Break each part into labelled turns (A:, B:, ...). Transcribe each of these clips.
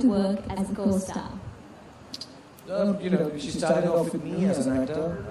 A: to work as a co-star?
B: She started off with me as an actor,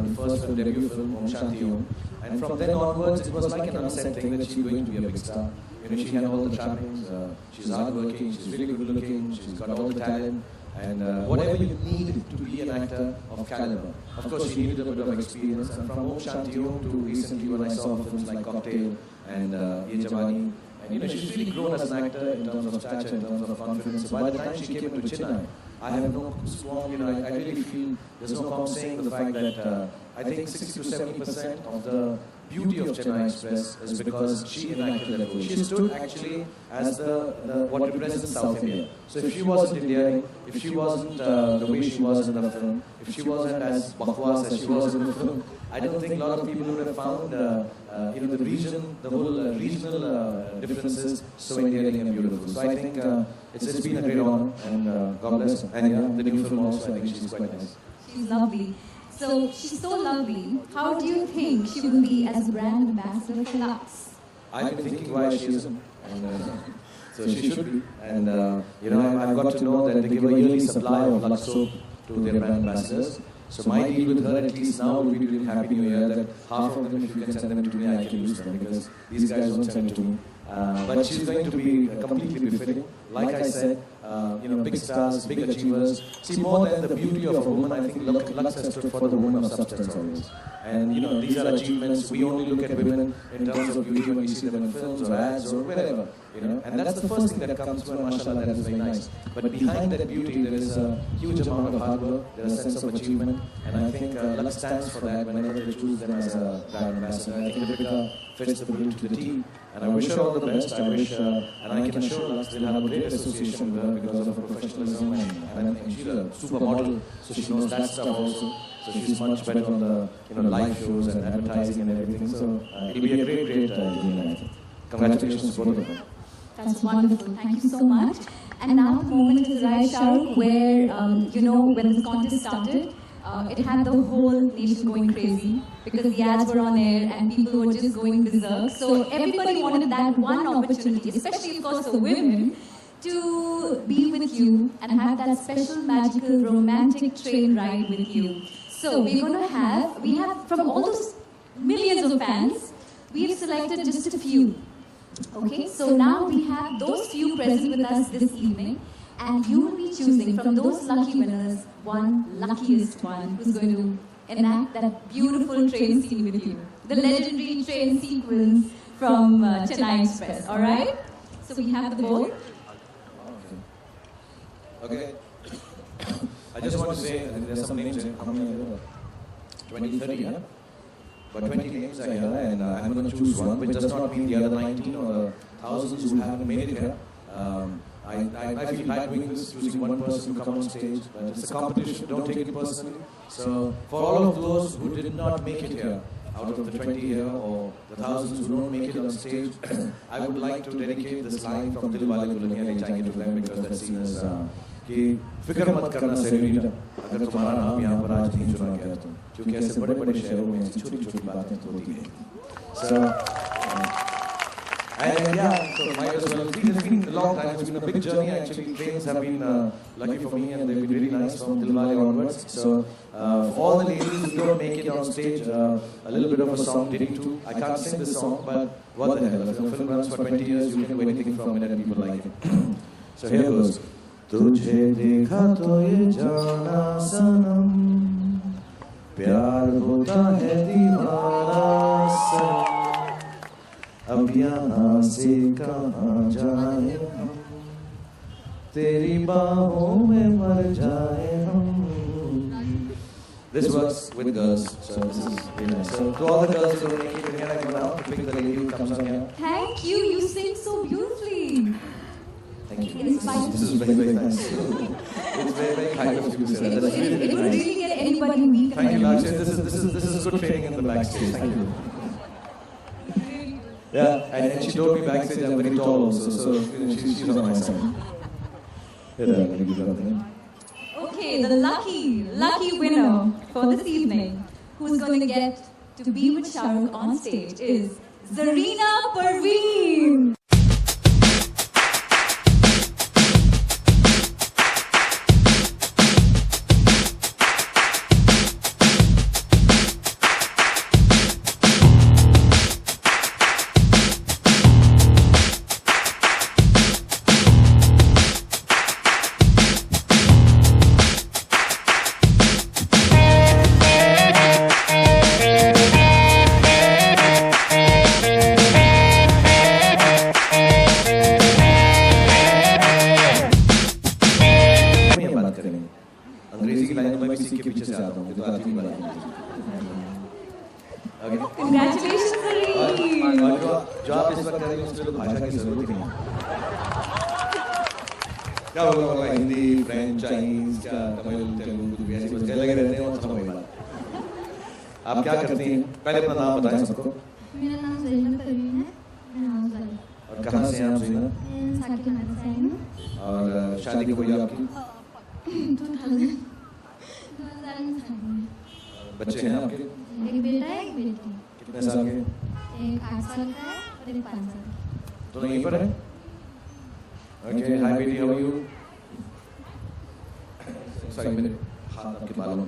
B: the first film, debut film, Om Shanti Om. And from then onwards, it was like an unsaid thing that she's going to be a big star. She had all the trappings, she's hardworking, she's really good looking, she's got all the talent. And whatever you need to be an actor of caliber. Of course, she needed a bit of experience. And from Om Shanti Om to recently when I saw her films like Cocktail and Ye Jawani. And she's really grown as an actor in terms of stature, in terms of confidence. So by the time she came into Chennai, I have no strong, I really feel there's no problem saying the fact that I think 60 to 70% of the beauty of Chennai Express is because she enacted that role. She stood actually as what represents South India. So if she wasn't Indian, if she wasn't the way she was in the film, if she wasn't as bakwas as she was in the film, I don't think a lot of people would have found the region, the whole regional differences so endearing and beautiful. So I think it's been a great honor, and God bless her. And the new film also, I think she's quite nice.
A: She's lovely. So she's so lovely. How do you think she will be as a brand ambassador for Lux?
B: I've been thinking why she isn't. So she should be. And I've got to know that they give a yearly supply of Lux soap to their brand ambassadors. So my deal with her, at least now, will be during Happy New Year, that half of them, if you can send them to me, I can use them, because these guys won't send it to me. But she's going to be completely befitting. Like I said, big stars, big achievers. See, more than the beauty of a woman, I think Lux has stood for the woman of substance always. And these are achievements. We only look at women in terms of beauty when we see them in films or ads or wherever. And that's the first thing that comes to mind, mashallah, that is very nice. But behind that beauty, there is a huge amount of hard work, there is a sense of achievement, and I think Lux stands for that whenever they choose them as a brand ambassador. I think Deepika fits the bill to the T, and I wish her all the best. I wish, and I can assure Lux they'll have a great association with her because of her professionalism, and she's a supermodel, so she knows that stuff also. So she's much better on the live shows and advertising and everything. So it'll be a great evening, I think. Congratulations to both of them.
A: That's wonderful. Thank you so much. And now the moment has arrived, Shahrukh, where, when this contest started, it had the whole nation going crazy because the ads were on air and people were just going berserk. So everybody wanted that one opportunity, especially, of course, for women, to be with you and have that special, magical, romantic train ride with you. So we have from all those millions of fans, we have selected just a few. Okay, so now we have those few present with us this evening, and you will be choosing from those lucky winners one luckiest one who's going to enact that beautiful train scene with you. The legendary train sequence from Chennai Express, alright? So we have the board.
B: Okay. I just want to say there's some names here. How many are there? 20, 30, huh? But 20 names are here, and I'm going to choose one, which does not mean the other 19 or the thousands who haven't made it here. I feel bad doing this, choosing one person to come on stage, but it's a competition, don't take it personally. So for all of those who did not make it here, out of the 20 here or the thousands who don't make it on stage, I would like to dedicate this line from Dilwale Dulhaniya Le Jayenge to them, because that scene is कि फिक्र मत करना senorita, अगर तुम्हारा नाम यहाँ पर आज नहीं चुना गया तो, क्योंकि ऐसे बड़े-बड़े शहरों में ऐसी छोटी-छोटी बातें तो होती हैं. So, and so might as well. It's been a long time. It's been a big journey. Actually, trains have been lucky for me, and they've been really nice from Dilwale onwards. So, for all the ladies who don't make it on stage, a little bit of a song, Diddy too. I can't sing this song, but what the hell? If a film runs for 20 years, you can do anything from it, and people like it. So here goes. तुझे देखा तो ये जाना सनम, प्यार होता है दीवाना सनम, अब यहाँ से कहाँ जाए हम, तेरी बाहों में मर जाए हम. This works with girls, so this is really nice. So to all the girls who are making it here, I go now to pick the lady who comes on here.
A: Thank you, you sing so beautifully.
B: Thank you. This is very, very nice. It's very, very kind of you to say that. That's really, really nice.
A: It would really get anybody weak.
B: Thank you, Lakshya. This is good training in the backstage. Thank you. Yeah, and she told me backstage I'm very tall also, so she's on my side.
A: Okay, the lucky winner for this evening, who's going to get to be with Shahrukh on stage, is Zarina Parveen.
B: अंग्रेजी की line में भी सीख के पीछे से आता हूँ, तो आती नहीं बात।
A: Congratulations, Sareem.
B: और जो आप इस वक्त कर रहे हैं उसमें तो भाषा की जरूरत ही नहीं है। क्या होगा हिंदी, फ्रेंच, चाइनीज, क्या तमिल, तेलुगु, ऐसी कुछ लगे रहते हैं और खत्म हो गई। आप क्या करती हैं? पहले अपना नाम बताएं सबको।
C: मेरा नाम ज़ैनब परवीन है, मैं हाउस वाइफ।
B: और कहाँ से हैं आप ज़ैनब?
C: मैं साकिब नगर से आई हूँ।
B: और शादी कब हुई आपकी?
C: 2000 में शादी हुई।
B: बच्चे हैं आपके?
C: एक बेटा है, एक बेटी।
B: कितने साल के?
C: एक 8 साल का है और एक 5 साल का।
B: दोनों यहीं पर हैं? ओके, हाय बेटी, हाउ आर यू? सॉरी, मेरे हाथ आपके बालों में।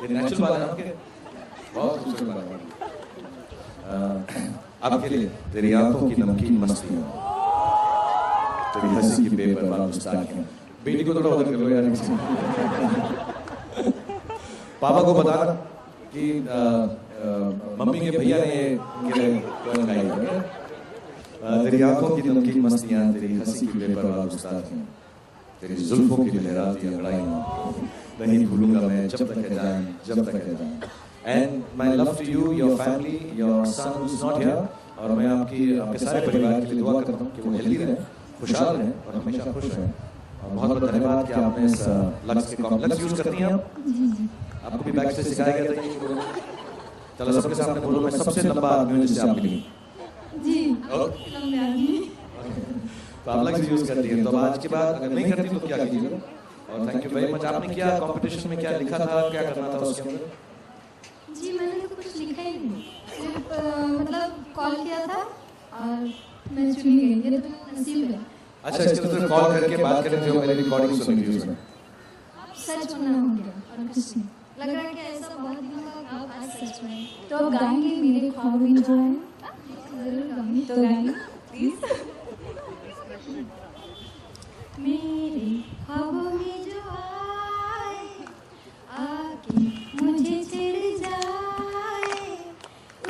B: ये नेचुरल बाल है आपके? बहुत खूबसूरत बाल है। आपके लिए तेरी आंखों की नमकीन मस्तियाँ, तेरी हंसी की बेपरवाह गुस्ताखियाँ। बेटी को थोड़ा उधर कर लो यार। पापा को बताना कि मम्मी के भैया ने ये पोएम गाई है। तेरी आंखों की नमकीन मस्तियाँ, तेरी हंसी की बेपरवाह गुस्ताखियाँ, तेरी जुल्फों की लहराती अंगड़ाइयाँ, नहीं भूलूंगा मैं जब तक है जान, जब तक है जान। And my love to you, your family, your son who's not here. और मैं आपके सारे परिवार के लिए दुआ करता हूँ कि वो हेल्दी रहें, खुशहाल रहें और हमेशा खुश रहें। और बहुत बहुत धन्यवाद कि आपने इस लक्स के कॉम्प्लेक्स यूज करती हैं आप? आपको भी बैक से सिखाया गया था ये? चलो सबके सामने बोलो, मैं सबसे लंबा आदमी हूँ जिससे आप मिली।
C: जी, लंबे आदमी।
B: तो आप लक्स यूज करती हैं, तो आज के बाद अगर नहीं करती तो क्या कीजिएगा? और थैंक यू वेरी मच। आपने क्या कंपटीशन में क्या लिखा था, क्या करना था उसके अंदर?
C: जी, मैंने तो कुछ लिखा ही नहीं, सिर्फ मतलब कॉल किया था और मैं चुनी गई। ये तो नसीब है।
B: अच्छा, इसके अंदर कॉल करके बात करें जो मेरी रिकॉर्डिंग सुनी थी उसमें।
C: सच होना हो गया और कुछ नहीं। लग रहा है कि ऐसा बहुत दिनों का ख्वाब आज सच में।
A: तो आप गाएंगे मेरे ख्वाब में जो है?
C: जरूर गाऊंगी।
A: तो गाएंगे प्लीज।
C: मेरे ख्वाबों में जो आए, आके मुझे चिढ़ जाए,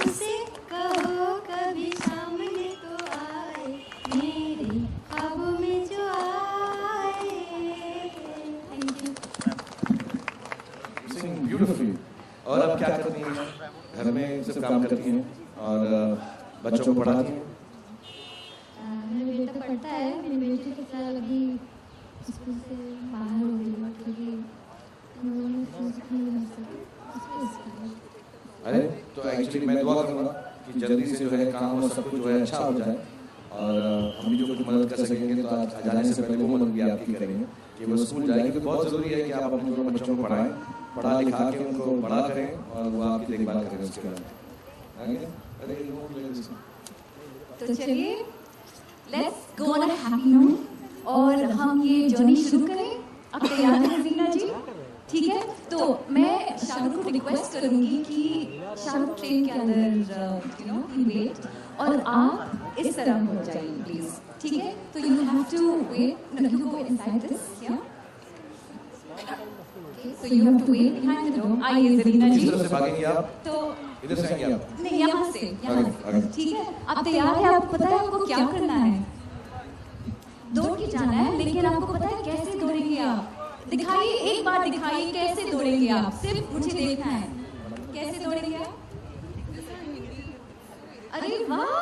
C: उसे कहो कभी सामने तो आए। मेरे ख्वाबों में जो आए। Thank you.
B: Sing beautifully। और आप क्या करती हैं? घर में सिर्फ काम करती हैं और बच्चों को पढ़ाती हैं?
C: मेरा बेटा पढ़ता है, मेरी बेटी तो फिलहाल अभी स्कूल से बाहर हो गई है क्योंकि हम लोगों ने फीस नहीं भर सके।
B: अरे तो एक्चुअली मैं दुआ करूँगा कि जल्दी से जो है काम और सब कुछ जो है अच्छा हो जाए और हम भी जो कुछ मदद कर सकेंगे तो आज जाने से पहले वो मदद भी आपकी करेंगे कि वो स्कूल जाएंगे। क्योंकि बहुत ज़रूरी है कि आप अपने दोनों बच्चों को पढ़ाएं, पढ़ा लिखा के उनको बड़ा करें और वो आपकी देखभाल करें उसके बाद।
A: तो चलिए let's go on a happy note और हम ये जर्नी शुरू करें। आप तैयार हैं ज़ीना जी? ठीक है, तो मैं शाहरुख को रिक्वेस्ट करूंगी कि शाहरुख ट्रेन के अंदर वेट और आप इस तरह हो जाइए प्लीज। ठीक है, तो you have to wait, you go inside this, या so you have to wait behind the door। आइए ज़रीना जी।
B: किस तरह से भागेंगे आप?
A: तो
B: इधर से आएंगे आप?
A: नहीं, यहाँ से। ठीक है, आप तैयार हैं? आपको पता है आपको क्या करना है? दौड़ के जाना है, लेकिन आपको पता है कैसे दौड़ेंगे आप? दिखाइए, एक बार दिखाइए कैसे दौड़ेंगे आप, सिर्फ मुझे देखना है। कैसे दौड़ेंगे आप? अरे वाह,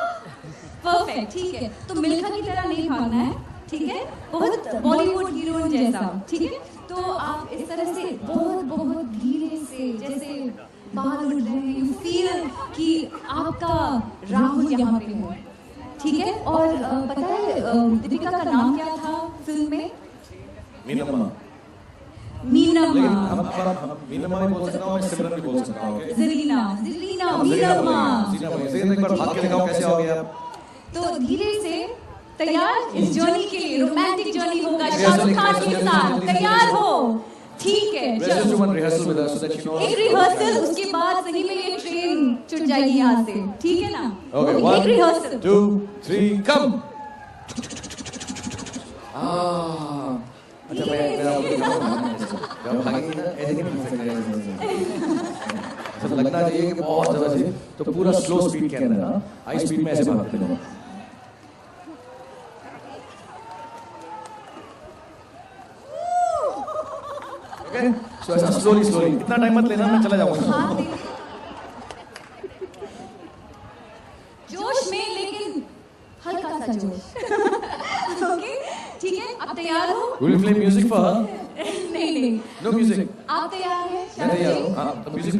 A: परफेक्ट। ठीक है, तो मिल्खा की तरह नहीं भागना है, ठीक है? बहुत बॉलीवुड हीरोइन जैसा, ठीक है? तो आप इस तरह से बहुत बहुत धीरे से, जैसे बाल उड़ रहे हैं, यू फील कि आपका राहुल यहाँ पे है, ठीक है? और पता है दीपिका का नाम क्या था फिल्म में?
B: मीनम्मा।
A: मीनम्मा।
B: लेकिन हम मीनम्मा भी बोल सकता हूँ, मैं सिमरन भी बोल सकता हूँ।
A: ज़रीना, मीनम्मा।
B: एक बार भाग के दिखाओ कैसे आओगे आप?
A: तो धीरे से, तैयार इस जर्नी के लिए? रोमांटिक जर्नी होगा शाहरुख खान के साथ। तैयार हो? ठीक है, चलो एक रिहर्सल, उसके बाद सही में ये ट्रेन छूट जाएगी यहाँ से, ठीक है ना? एक रिहर्सल।
B: 2 3 कम। अच्छा मैं भागेंगे ना, ऐसे नहीं भाग सकते। ऐसा लगना चाहिए कि बहुत ज़्यादा से, तो पूरा स्लो स्पीड के अंदर, हाई स्पीड में ऐसे भागते हैं। हैं स्लोली स्लोली, इतना टाइम मत लेना, मैं चला जाऊंगा।
A: हाँ, जोश में लेकिन हल्का सा जोश। ओके, ठीक है, आप तैयार हो?
B: Will you play music for her?
A: नहीं,
B: No music.
A: आप तैयार हैं?
B: मैं तैयार हूँ। हाँ, तो music